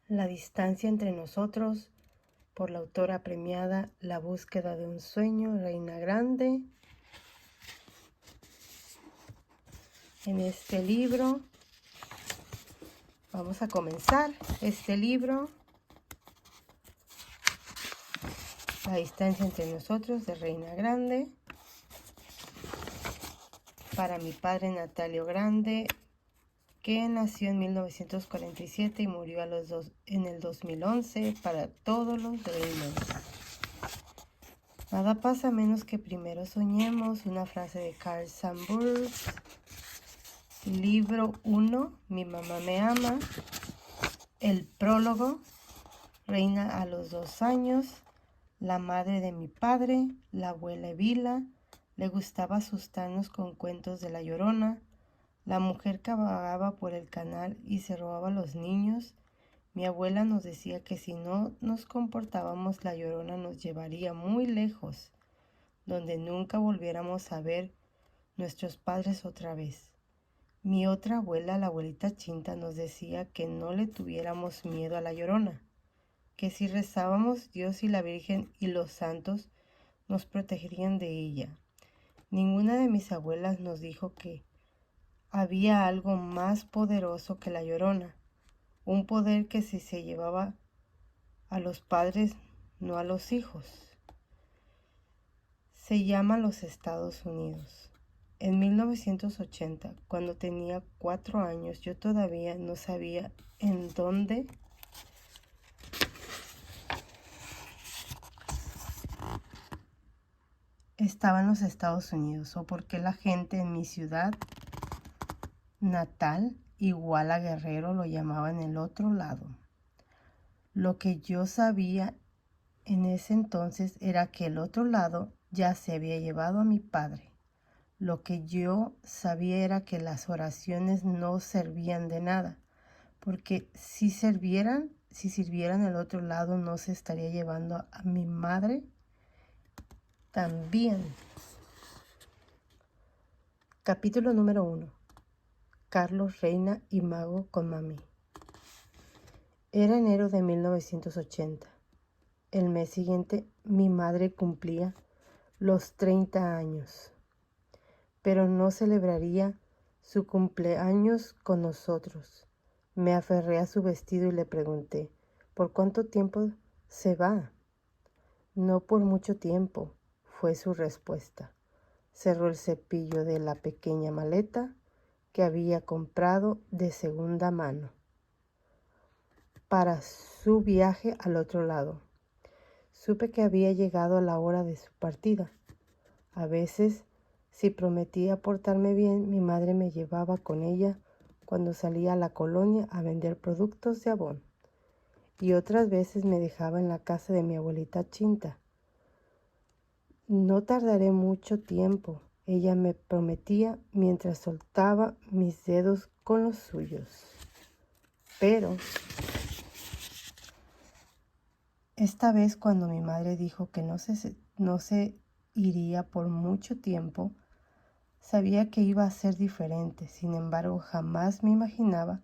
La distancia entre nosotros, por la autora premiada La búsqueda de un sueño, Reina Grande. En este libro, vamos a comenzar este libro, La distancia entre nosotros, de Reina Grande. Para mi padre Natalio Grande, que nació en 1947 y murió en el 2011, para todos los reinos. Nada pasa menos que primero soñemos, una frase de Carl Sandburg. Libro 1, Mi mamá me ama. El prólogo, Reina a los 2 años. La madre de mi padre, la abuela Evila, le gustaba asustarnos con cuentos de la Llorona. La mujer que vagaba por el canal y se robaba a los niños. Mi abuela nos decía que si no nos comportábamos, la Llorona nos llevaría muy lejos, donde nunca volviéramos a ver nuestros padres otra vez. Mi otra abuela, la abuelita Chinta, nos decía que no le tuviéramos miedo a la Llorona, que si rezábamos, Dios y la Virgen y los santos nos protegerían de ella. Ninguna de mis abuelas nos dijo que había algo más poderoso que la Llorona, un poder que si se llevaba a los padres, no a los hijos. Se llama los Estados Unidos. En 1980, cuando tenía 4 años, yo todavía no sabía en dónde estaban los Estados Unidos o por qué la gente en mi ciudad natal, igual a Guerrero, lo llamaban el otro lado. Lo que yo sabía en ese entonces era que el otro lado ya se había llevado a mi padre. Lo que yo sabía era que las oraciones no servían de nada, porque si sirvieran el otro lado, no se estaría llevando a mi madre también. Capítulo número 1. Carlos, Reina y Mago con mami. Era enero de 1980. El mes siguiente mi madre cumplía los 30 años, pero no celebraría su cumpleaños con nosotros. Me aferré a su vestido y le pregunté, ¿por cuánto tiempo se va? No por mucho tiempo, fue su respuesta. Cerró el cepillo de la pequeña maleta que había comprado de segunda mano para su viaje al otro lado. Supe que había llegado la hora de su partida. A veces, si prometía portarme bien, mi madre me llevaba con ella cuando salía a la colonia a vender productos de Avon. Y otras veces me dejaba en la casa de mi abuelita Chinta. No tardaré mucho tiempo, ella me prometía mientras soltaba mis dedos con los suyos. Pero esta vez, cuando mi madre dijo que no se iría por mucho tiempo, sabía que iba a ser diferente. Sin embargo, jamás me imaginaba,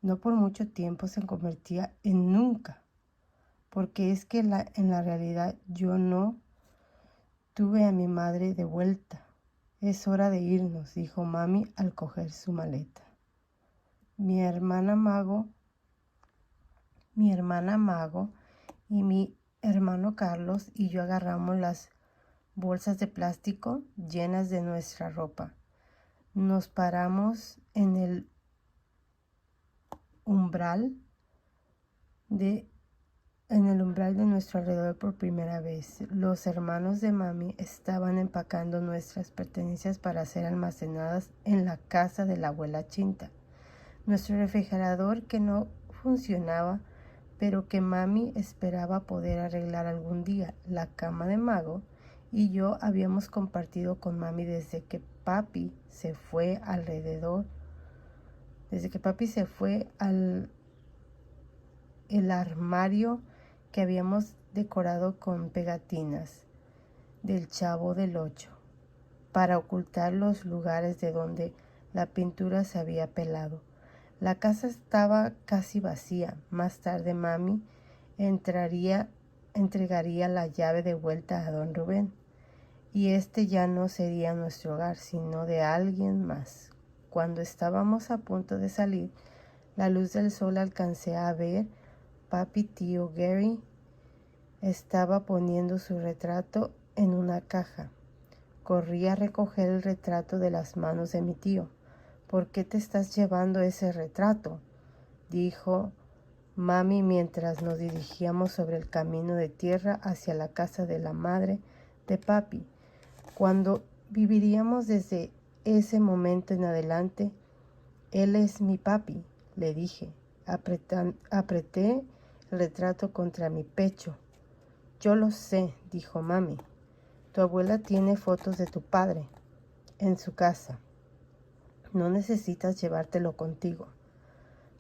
no por mucho tiempo se convertía en nunca. Porque es que en la realidad yo no tuve a mi madre de vuelta. Es hora de irnos, dijo mami al coger su maleta. Mi hermana Mago y mi hermano Carlos y yo agarramos las bolsas de plástico llenas de nuestra ropa. Nos paramos en el umbral de nuestro alrededor por primera vez. Los hermanos de mami estaban empacando nuestras pertenencias para ser almacenadas en la casa de la abuela Chinta. Nuestro refrigerador, que no funcionaba, pero que mami esperaba poder arreglar algún día. La cama de Mago y yo habíamos compartido con mami desde que papi se fue al el armario que habíamos decorado con pegatinas del Chavo del Ocho para ocultar los lugares de donde la pintura se había pelado. La casa estaba casi vacía. Más tarde mami entregaría la llave de vuelta a don Rubén, y este ya no sería nuestro hogar, sino de alguien más. Cuando estábamos a punto de salir, la luz del sol alcancé a ver papi tío Gary estaba poniendo su retrato en una caja. Corrí a recoger el retrato de las manos de mi tío. ¿Por qué te estás llevando ese retrato?, dijo mami mientras nos dirigíamos sobre el camino de tierra hacia la casa de la madre de papi. Cuando viviríamos desde ese momento en adelante, él es mi papi, le dije. Apreté el retrato contra mi pecho. Yo lo sé, dijo mami. Tu abuela tiene fotos de tu padre en su casa. No necesitas llevártelo contigo.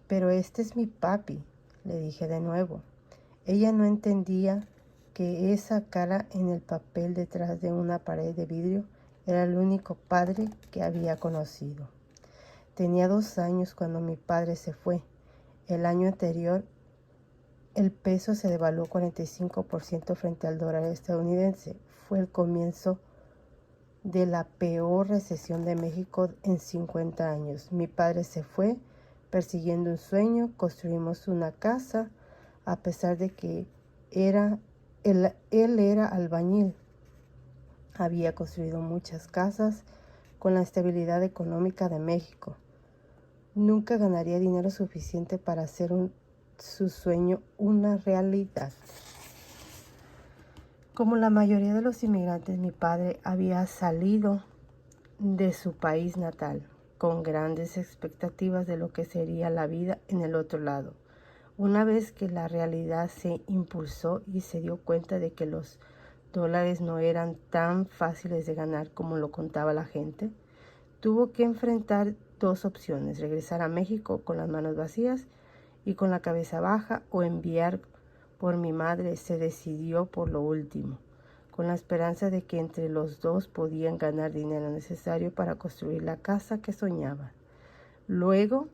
Pero este es mi papi, le dije de nuevo. Ella no entendía que esa cara en el papel detrás de una pared de vidrio era el único padre que había conocido. Tenía 2 años cuando mi padre se fue. El año anterior, el peso se devaluó 45% frente al dólar estadounidense. Fue el comienzo de la peor recesión de México en 50 años. Mi padre se fue persiguiendo un sueño. Construimos una casa, a pesar de que él era albañil. Había construido muchas casas con la estabilidad económica de México. Nunca ganaría dinero suficiente para hacer su sueño una realidad. Como la mayoría de los inmigrantes, mi padre había salido de su país natal con grandes expectativas de lo que sería la vida en el otro lado. Una vez que la realidad se impulsó y se dio cuenta de que los dólares no eran tan fáciles de ganar como lo contaba la gente, tuvo que enfrentar 2 opciones: regresar a México con las manos vacías y con la cabeza baja, o enviar por mi madre. Se decidió por lo último, con la esperanza de que entre los dos podían ganar dinero necesario para construir la casa que soñaba. Luego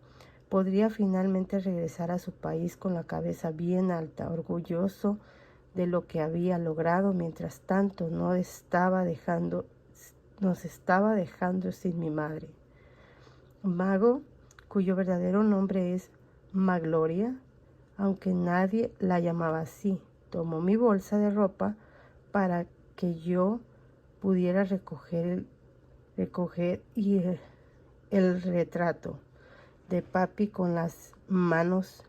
podría finalmente regresar a su país con la cabeza bien alta, orgulloso de lo que había logrado. Mientras tanto, nos estaba dejando sin mi madre. Mago, cuyo verdadero nombre es Magloria, aunque nadie la llamaba así, tomó mi bolsa de ropa para que yo pudiera recoger el retrato de papi con las 2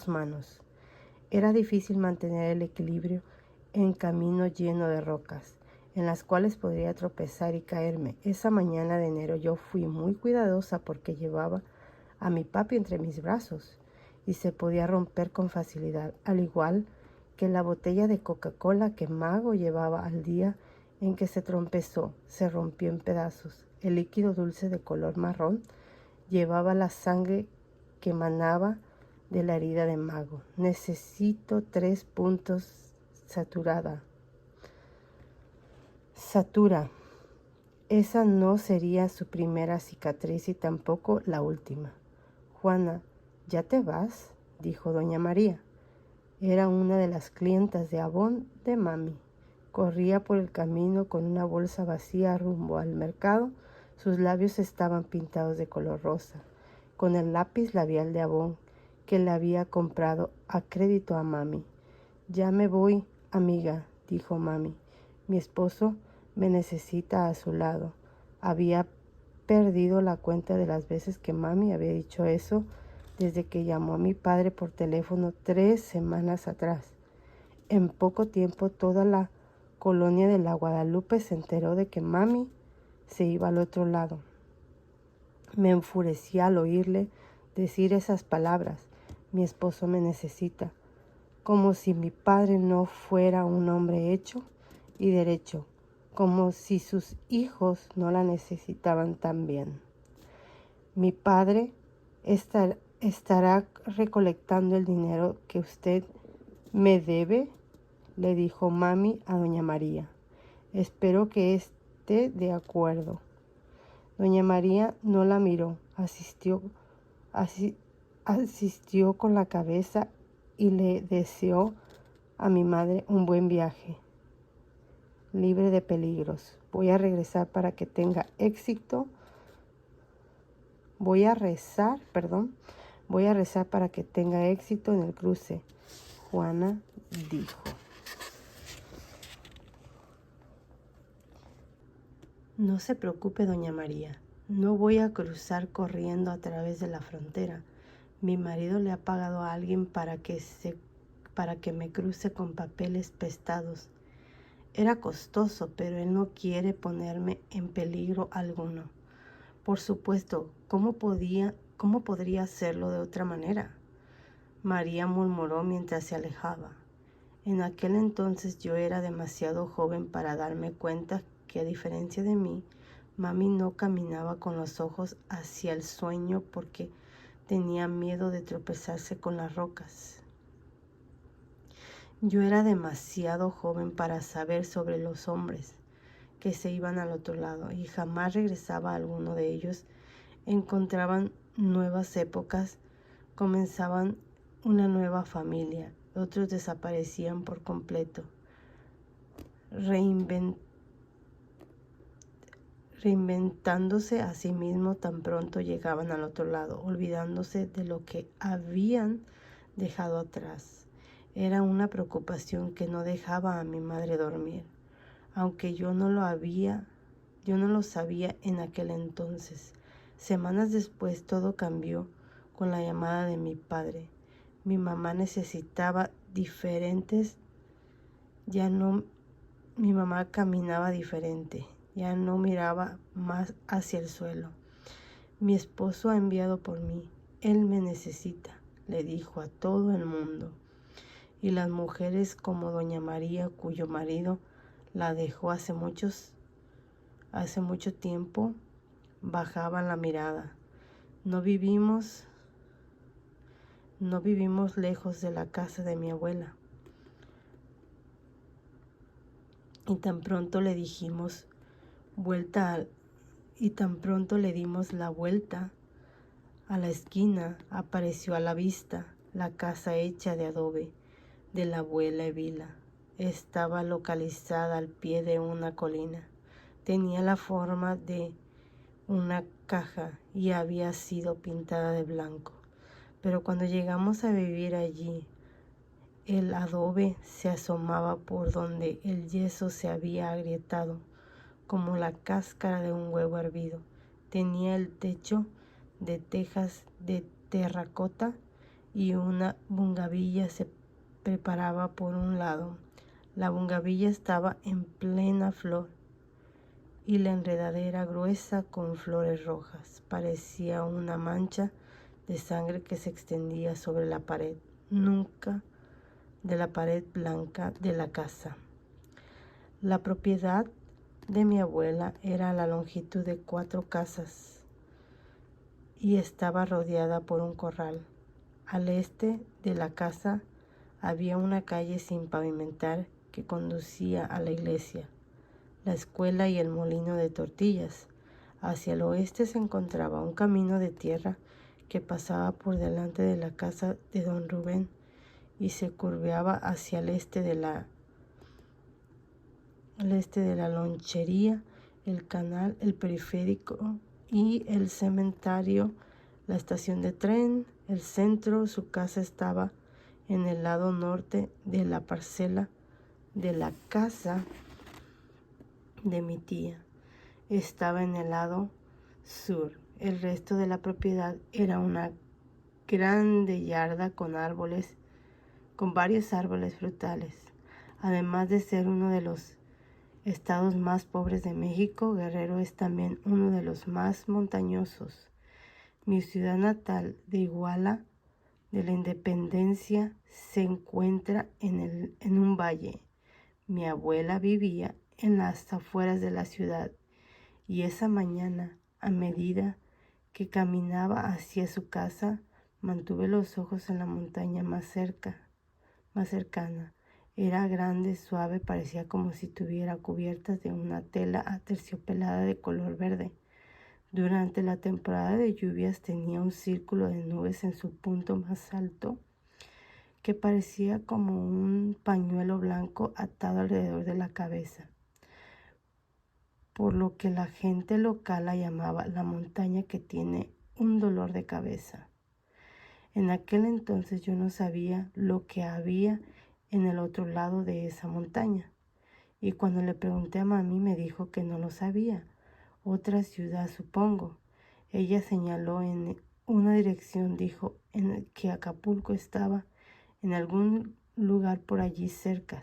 manos. Era difícil mantener el equilibrio en camino lleno de rocas, en las cuales podría tropezar y caerme. Esa mañana de enero yo fui muy cuidadosa porque llevaba a mi papi entre mis brazos y se podía romper con facilidad, al igual que la botella de Coca-Cola que Mago llevaba al día en que se tropezó. Se rompió en pedazos. El líquido dulce de color marrón llevaba la sangre que emanaba de la herida de Mago. Necesito 3 puntos satura. Esa no sería su primera cicatriz y tampoco la última. Juana, ¿ya te vas?, dijo doña María. Era una de las clientas de Avon de mami. Corría por el camino con una bolsa vacía rumbo al mercado. Sus labios estaban pintados de color rosa, con el lápiz labial de Avon que le había comprado a crédito a mami. Ya me voy, amiga, dijo mami. Mi esposo me necesita a su lado. Había perdido la cuenta de las veces que mami había dicho eso desde que llamó a mi padre por teléfono 3 semanas atrás. En poco tiempo toda la colonia de la Guadalupe se enteró de que mami se iba al otro lado. Me enfurecía al oírle decir esas palabras. Mi esposo me necesita, como si mi padre no fuera un hombre hecho y derecho, como si sus hijos no la necesitaban también. Mi padre estará recolectando el dinero que usted me debe, le dijo mami a doña María. Espero que esté de acuerdo. Doña María no la miró. asistió con la cabeza y le deseó a mi madre un buen viaje, libre de peligros. Voy a regresar para que tenga éxito. Voy a rezar para que tenga éxito en el cruce, Juana dijo. No se preocupe, doña María. No voy a cruzar corriendo a través de la frontera. Mi marido le ha pagado a alguien para que me cruce con papeles prestados. Era costoso, pero él no quiere ponerme en peligro alguno. Por supuesto, ¿cómo podría hacerlo de otra manera? María murmuró mientras se alejaba. En aquel entonces yo era demasiado joven para darme cuenta que, a diferencia de mí, mami no caminaba con los ojos hacia el sueño porque tenía miedo de tropezarse con las rocas. Yo era demasiado joven para saber sobre los hombres que se iban al otro lado y jamás regresaba alguno de ellos. Encontraban nuevas épocas, comenzaban una nueva familia, otros desaparecían por completo, reinventándose a sí mismos tan pronto llegaban al otro lado, olvidándose de lo que habían dejado atrás. Era una preocupación que no dejaba a mi madre dormir, aunque yo no lo sabía en aquel entonces. Semanas después todo cambió con la llamada de mi padre. Mi mamá necesitaba diferentes, mi mamá caminaba diferente, ya no miraba más hacia el suelo. Mi esposo ha enviado por mí, él me necesita, le dijo a todo el mundo. Y las mujeres como doña María, cuyo marido la dejó hace mucho tiempo, bajaban la mirada. No vivimos lejos de la casa de mi abuela. Y tan pronto le dimos la vuelta a la esquina, apareció a la vista la casa hecha de adobe de la abuela Evila. Estaba localizada al pie de una colina. Tenía la forma de una caja y había sido pintada de blanco. Pero cuando llegamos a vivir allí, el adobe se asomaba por donde el yeso se había agrietado, como la cáscara de un huevo hervido. Tenía el techo de tejas de terracota y una bungavilla se preparaba por un lado. La bungavilla estaba en plena flor y la enredadera gruesa con flores rojas. Parecía una mancha de sangre que se extendía sobre la pared, nunca de la pared blanca de la casa. La propiedad de mi abuela era a la longitud de 4 casas y estaba rodeada por un corral. Al este de la casa había una calle sin pavimentar que conducía a la iglesia, la escuela y el molino de tortillas. Hacia el oeste se encontraba un camino de tierra que pasaba por delante de la casa de don Rubén y se curveaba hacia el este de la lonchería, el canal, el periférico y el cementerio, la estación de tren, el centro. Su casa estaba en el lado norte de la parcela de la casa de mi tía. Estaba en el lado sur. El resto de la propiedad era una grande yarda con varios árboles frutales. Además de ser uno de los estados más pobres de México, Guerrero es también uno de los más montañosos. Mi ciudad natal de Iguala de la Independencia se encuentra en un valle. Mi abuela vivía en las afueras de la ciudad y esa mañana, a medida que caminaba hacia su casa, mantuve los ojos en la montaña más cercana. Era grande, suave, parecía como si estuviera cubierta de una tela aterciopelada de color verde. Durante la temporada de lluvias tenía un círculo de nubes en su punto más alto que parecía como un pañuelo blanco atado alrededor de la cabeza, por lo que la gente local la llamaba la montaña que tiene un dolor de cabeza. En aquel entonces yo no sabía lo que había en el otro lado de esa montaña, y cuando le pregunté a mami me dijo que no lo sabía. Otra ciudad, supongo. Ella señaló en una dirección, dijo en que Acapulco estaba en algún lugar por allí cerca,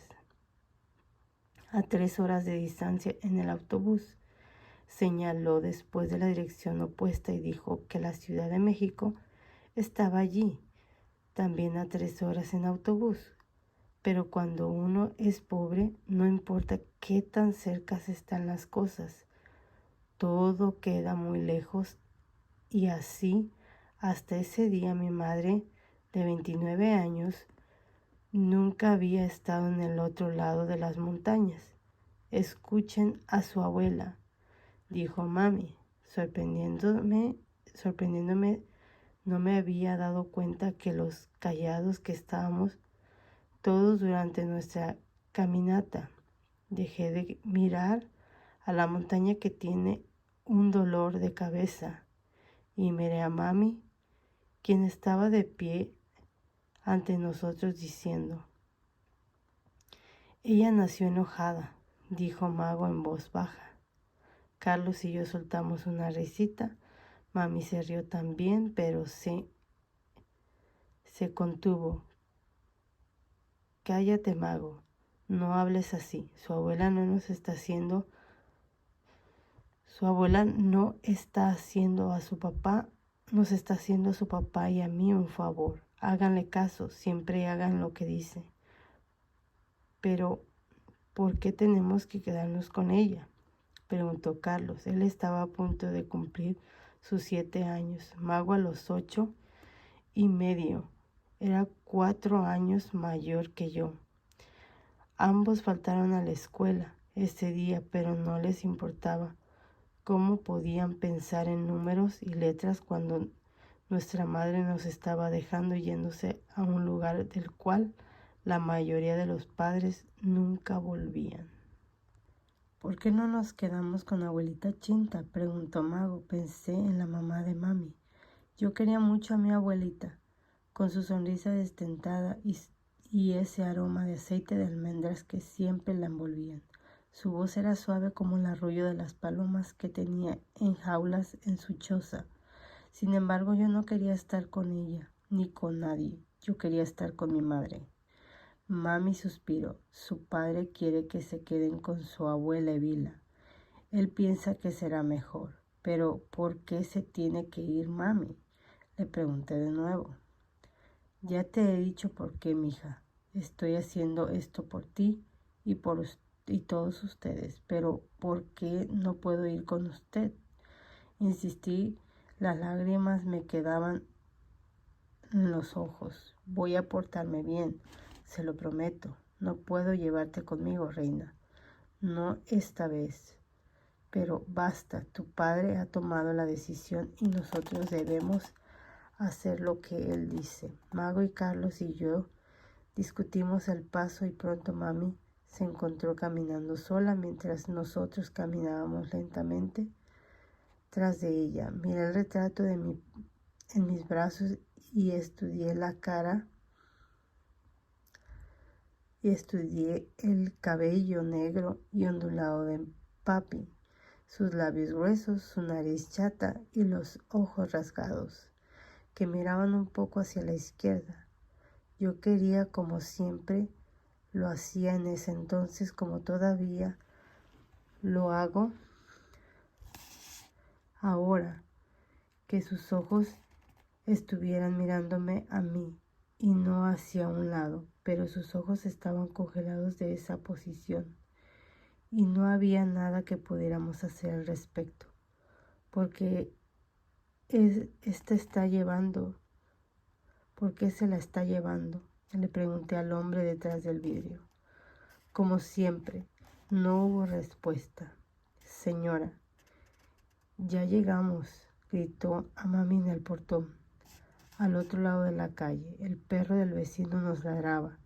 a 3 horas de distancia en el autobús. Señaló después de la dirección opuesta y dijo que la Ciudad de México estaba allí, también a 3 horas en autobús. Pero cuando uno es pobre, no importa qué tan cerca están las cosas, todo queda muy lejos. Y así, hasta ese día, mi madre, de 29 años, nunca había estado en el otro lado de las montañas. Escuchen a su abuela, dijo mami, sorprendiéndome, no me había dado cuenta que los callados que estábamos todos durante nuestra caminata. Dejé de mirar a la montaña que tiene un dolor de cabeza y miré a mami, quien estaba de pie ante nosotros diciendo: ella nació enojada, dijo Mago en voz baja. Carlos y yo soltamos una risita. Mami se rió también, pero se contuvo. Cállate, Mago, no hables así. Su abuela no está haciendo a su papá, nos está haciendo a su papá y a mí un favor. Háganle caso, siempre hagan lo que dice. Pero, ¿por qué tenemos que quedarnos con ella?, preguntó Carlos. Él estaba a punto de cumplir sus 7 años. Mago a los 8 y medio. Era 4 años mayor que yo. Ambos faltaron a la escuela ese día, pero no les importaba. ¿Cómo podían pensar en números y letras cuando nuestra madre nos estaba dejando yéndose a un lugar del cual la mayoría de los padres nunca volvían? ¿Por qué no nos quedamos con abuelita Chinta?, preguntó Mago. Pensé en la mamá de mami. Yo quería mucho a mi abuelita, con su sonrisa desdentada y ese aroma de aceite de almendras que siempre la envolvían. Su voz era suave como el arrullo de las palomas que tenía en jaulas en su choza. Sin embargo, yo no quería estar con ella, ni con nadie. Yo quería estar con mi madre. Mami suspiró. Su padre quiere que se queden con su abuela Evila. Él piensa que será mejor. Pero, ¿por qué se tiene que ir mami?, le pregunté de nuevo. Ya te he dicho por qué, mija. Estoy haciendo esto por ti y por todos ustedes. Pero, ¿por qué no puedo ir con usted?, insistí. Las lágrimas me quedaban en los ojos. Voy a portarme bien, se lo prometo. No puedo llevarte conmigo, reina. No esta vez. Pero basta, tu padre ha tomado la decisión y nosotros debemos hacer lo que él dice. Mago y Carlos y yo discutimos el paso y pronto mami se encontró caminando sola mientras nosotros caminábamos lentamente tras de ella. Miré el retrato en mis brazos y estudié el cabello negro y ondulado de papi, sus labios gruesos, su nariz chata y los ojos rasgados que miraban un poco hacia la izquierda. Yo quería, como siempre lo hacía en ese entonces, como todavía lo hago ahora, que sus ojos estuvieran mirándome a mí y no hacia un lado, pero sus ojos estaban congelados de esa posición y no había nada que pudiéramos hacer al respecto. ¿Por qué se la está llevando?, le pregunté al hombre detrás del vidrio. Como siempre, no hubo respuesta. Señora, Ya llegamos, gritó a mami en el portón. Al otro lado de la calle, el perro del vecino nos ladraba.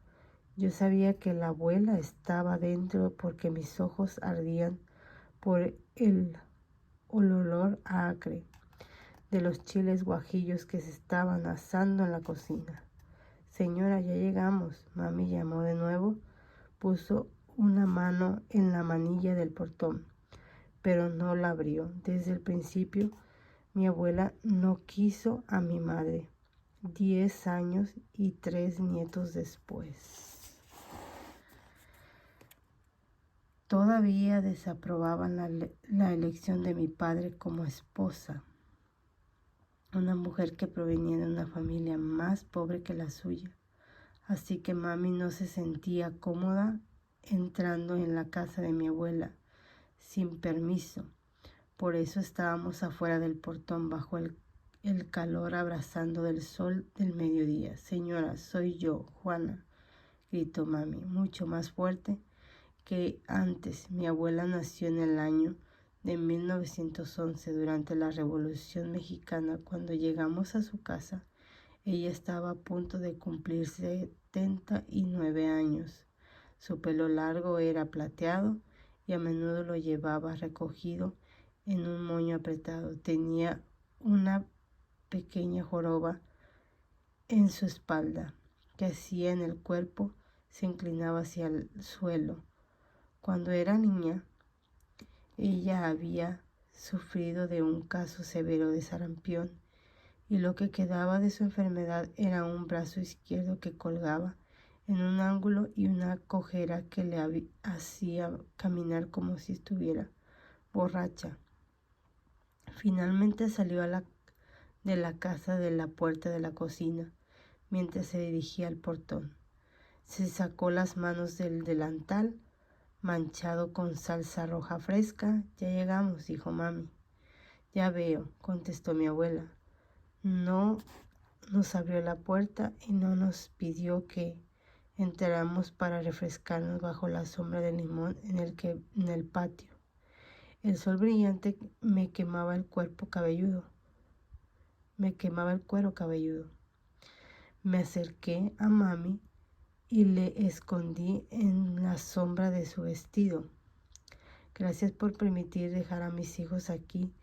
Yo sabía que la abuela estaba dentro porque mis ojos ardían por el olor acre de los chiles guajillos que se estaban asando en la cocina. Señora, ya llegamos, mami llamó de nuevo. Puso una mano en la manilla del portón, pero no la abrió. Desde el principio, mi abuela no quiso a mi madre. 10 años y 3 nietos después. Todavía desaprobaban la elección de mi padre como esposa. Una mujer que provenía de una familia más pobre que la suya. Así que mami no se sentía cómoda entrando en la casa de mi abuela sin permiso. Por eso estábamos afuera del portón bajo el calor abrazando del sol del mediodía. Señora, soy yo, Juana, gritó mami, mucho más fuerte que antes. Mi abuela nació en el año de 1911 durante la Revolución Mexicana. Cuando llegamos a su casa, ella estaba a punto de cumplir 79 años. Su pelo largo era plateado y a menudo lo llevaba recogido en un moño apretado. Tenía una pequeña joroba en su espalda que hacía en el cuerpo se inclinaba hacia el suelo. Cuando era niña, ella había sufrido de un caso severo de sarampión y lo que quedaba de su enfermedad era un brazo izquierdo que colgaba en un ángulo y una cojera que le hacía caminar como si estuviera borracha. Finalmente salió de la casa de la puerta de la cocina mientras se dirigía al portón. Se sacó las manos del delantal manchado con salsa roja fresca. Ya llegamos, dijo mami. Ya veo, contestó mi abuela. No nos abrió la puerta y no nos pidió que entráramos para refrescarnos bajo la sombra del limón en el patio. El sol brillante me quemaba el cuero cabelludo. Me acerqué a mami y le escondí en la sombra de su vestido. Gracias por permitir dejar a mis hijos aquí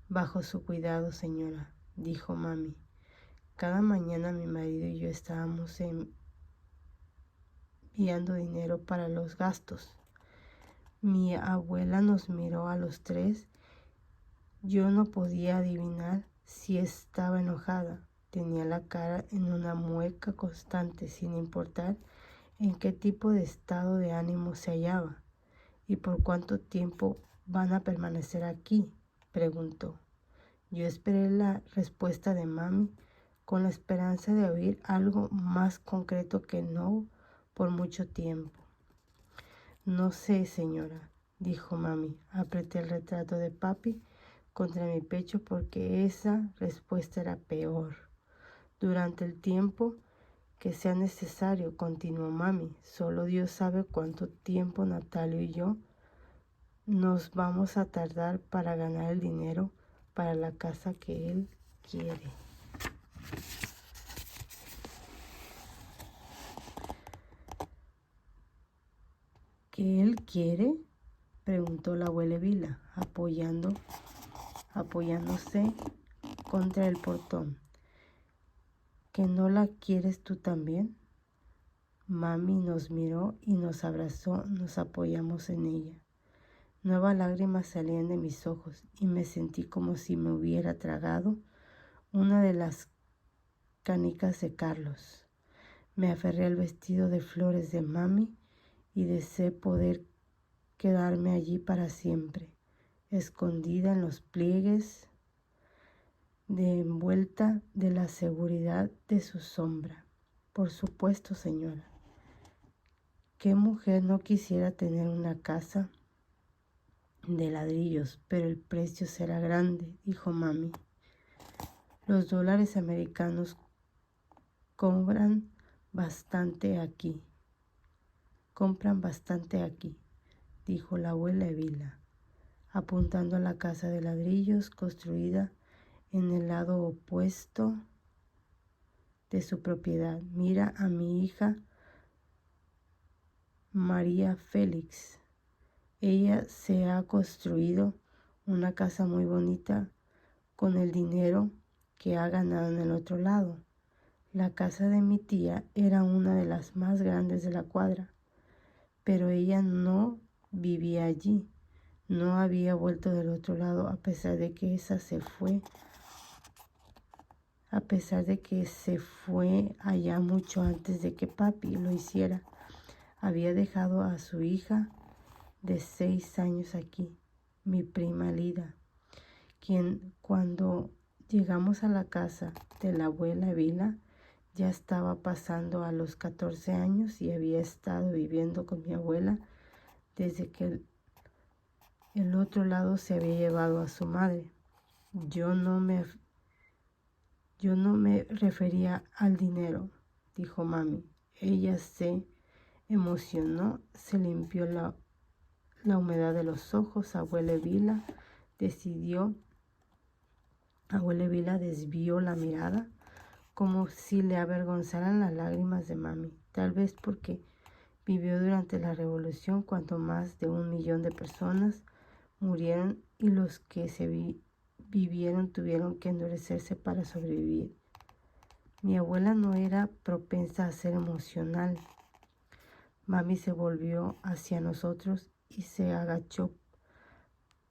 bajo su cuidado, señora, dijo mami. Cada mañana mi marido y yo estábamos enviando dinero para los gastos. Mi abuela nos miró a los tres. Yo no podía adivinar si estaba enojada. Tenía la cara en una mueca constante, sin importar en qué tipo de estado de ánimo se hallaba. ¿Y por cuánto tiempo van a permanecer aquí?, preguntó. Yo esperé la respuesta de mami con la esperanza de oír algo más concreto que no por mucho tiempo. No sé, señora, dijo mami. Apreté el retrato de papi contra mi pecho porque esa respuesta era peor. Durante el tiempo que sea necesario, continuó mami. Solo Dios sabe cuánto tiempo Natalio y yo nos vamos a tardar para ganar el dinero para la casa que él quiere. ¿Qué él quiere?, preguntó la abuela Vila, apoyándose contra el portón. ¿Que no la quieres tú también? Mami nos miró y nos abrazó, nos apoyamos en ella. Nuevas lágrimas salían de mis ojos y me sentí como si me hubiera tragado una de las canicas de Carlos. Me aferré al vestido de flores de mami y deseé poder quedarme allí para siempre, escondida en los pliegues de envuelta de la seguridad de su sombra. Por supuesto, señora. ¿Qué mujer no quisiera tener una casa de ladrillos? Pero el precio será grande, dijo mami. Los dólares americanos compran bastante aquí, dijo la abuela Evila. apuntando a la casa de ladrillos construida en el lado opuesto de su propiedad. Mira a mi hija María Félix. Ella se ha construido una casa muy bonita con el dinero que ha ganado en el otro lado. La casa de mi tía era una de las más grandes de la cuadra, pero ella no vivía allí. No había vuelto del otro lado a pesar de que se fue allá mucho antes de que papi lo hiciera. Había dejado a su hija de 6 años aquí, mi prima Lida, quien cuando llegamos a la casa de la abuela Vila ya estaba pasando a los 14 años y había estado viviendo con mi abuela desde que el otro lado se había llevado a su madre. Yo no me refería al dinero, dijo mami. Ella se emocionó, se limpió la humedad de los ojos. Abuela Vila desvió la mirada como si le avergonzaran las lágrimas de mami. Tal vez porque vivió durante la revolución cuando más de 1 millón de personas murieron y los que vivieron tuvieron que endurecerse para sobrevivir. Mi abuela no era propensa a ser emocional. Mami se volvió hacia nosotros y se agachó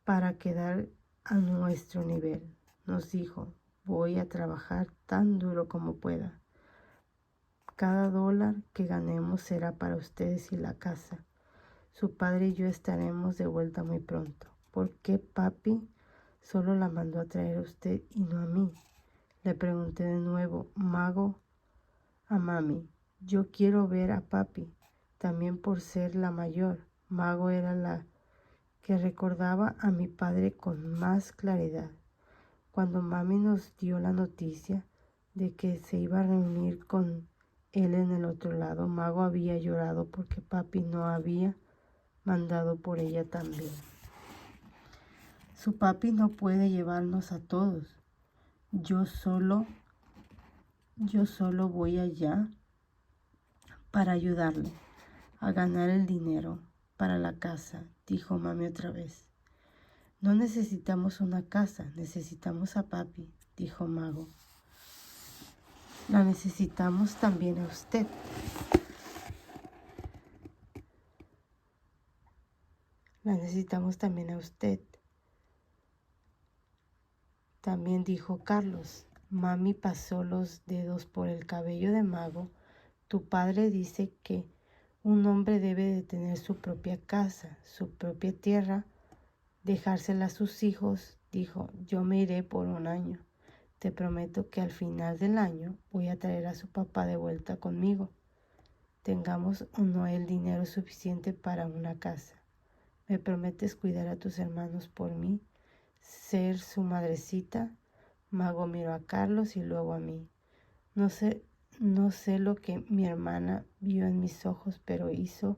para quedar a nuestro nivel. Nos dijo: voy a trabajar tan duro como pueda. Cada dólar que ganemos será para ustedes y la casa. Su padre y yo estaremos de vuelta muy pronto. ¿Por qué papi solo la mandó a traer a usted y no a mí? Le pregunté de nuevo, Mago, a mami. Yo quiero ver a papi, también por ser la mayor. Mago era la que recordaba a mi padre con más claridad. Cuando mami nos dio la noticia de que se iba a reunir con él en el otro lado, Mago había llorado porque papi no había mandado por ella también. Su papi no puede llevarnos a todos. Yo solo voy allá para ayudarle a ganar el dinero para la casa, dijo mami otra vez. No necesitamos una casa, necesitamos a papi, dijo Mago. La necesitamos también a usted. La necesitamos también a usted. También dijo Carlos. Mami pasó los dedos por el cabello de Mago. Tu padre dice que un hombre debe de tener su propia casa, su propia tierra, dejársela a sus hijos. Dijo, yo me iré por 1 año. Te prometo que al final del año voy a traer a su papá de vuelta conmigo. Tengamos o no el dinero suficiente para una casa. ¿Me prometes cuidar a tus hermanos por mí? Ser su madrecita. Mago miró a Carlos y luego a mí. No sé lo que mi hermana vio en mis ojos, pero hizo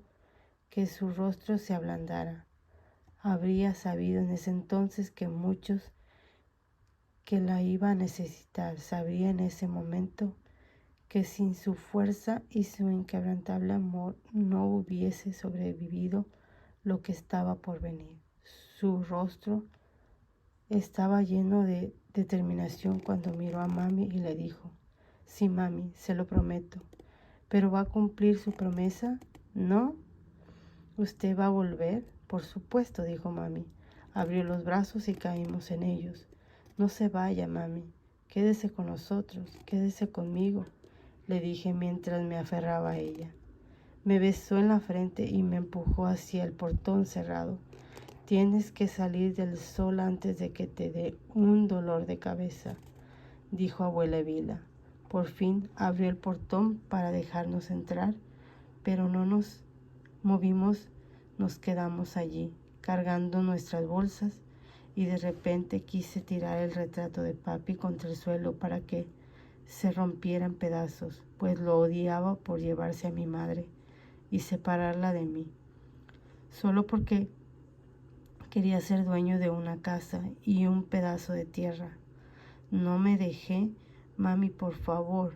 que su rostro se ablandara. Habría sabido en ese entonces que muchos que la iba a necesitar. Sabría en ese momento que sin su fuerza y su inquebrantable amor no hubiese sobrevivido lo que estaba por venir. Su rostro estaba lleno de determinación cuando miró a mami y le dijo, sí, mami, se lo prometo. ¿Pero va a cumplir su promesa? ¿No? ¿Usted va a volver? Por supuesto, dijo mami. Abrió los brazos y caímos en ellos. No se vaya, mami. Quédese con nosotros, quédese conmigo, le dije mientras me aferraba a ella. Me besó en la frente y me empujó hacia el portón cerrado. Tienes que salir del sol antes de que te dé un dolor de cabeza, dijo abuela Vila. Por fin abrió el portón para dejarnos entrar, pero no nos movimos, nos quedamos allí, cargando nuestras bolsas, y de repente quise tirar el retrato de papi contra el suelo para que se rompiera en pedazos, pues lo odiaba por llevarse a mi madre y separarla de mí. Solo porque Quería ser dueño de una casa y un pedazo de tierra. No me deje, mami, por favor.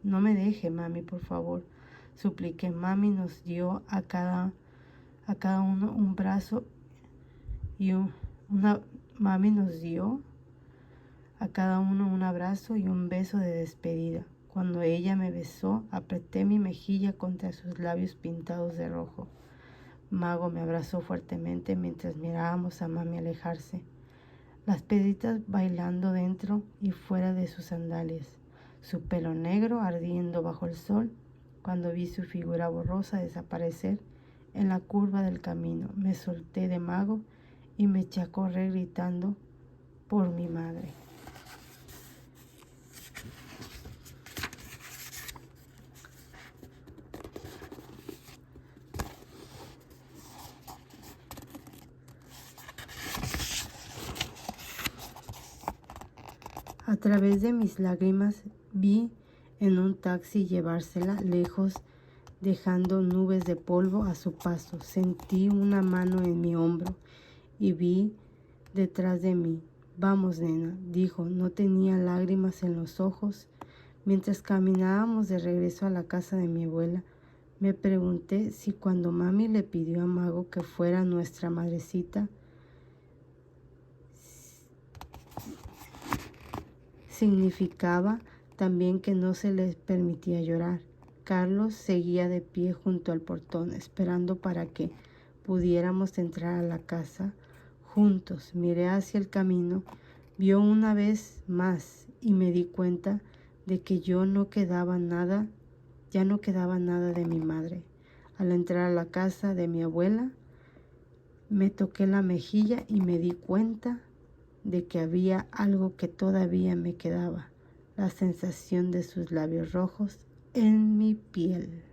No me deje, mami, por favor. Supliqué. Mami nos dio a cada uno un brazo y mami nos dio a cada uno un abrazo y un beso de despedida. Cuando ella me besó, apreté mi mejilla contra sus labios pintados de rojo. Mago me abrazó fuertemente mientras mirábamos a mami alejarse, las piedritas bailando dentro y fuera de sus sandalias, su pelo negro ardiendo bajo el sol. Cuando vi su figura borrosa desaparecer en la curva del camino, me solté de Mago y me eché a correr gritando por mi madre. A través de mis lágrimas vi en un taxi llevársela lejos, dejando nubes de polvo a su paso. Sentí una mano en mi hombro y vi detrás de mí. Vamos, nena, dijo. No tenía lágrimas en los ojos. Mientras caminábamos de regreso a la casa de mi abuela, me pregunté si cuando mami le pidió a Mago que fuera nuestra madrecita, significaba también que no se les permitía llorar. Carlos seguía de pie junto al portón, esperando para que pudiéramos entrar a la casa juntos. Miré hacia el camino, vio una vez más y me di cuenta de que ya no quedaba nada de mi madre. Al entrar a la casa de mi abuela, me toqué la mejilla y me di cuenta de que había algo que todavía me quedaba, la sensación de sus labios rojos en mi piel.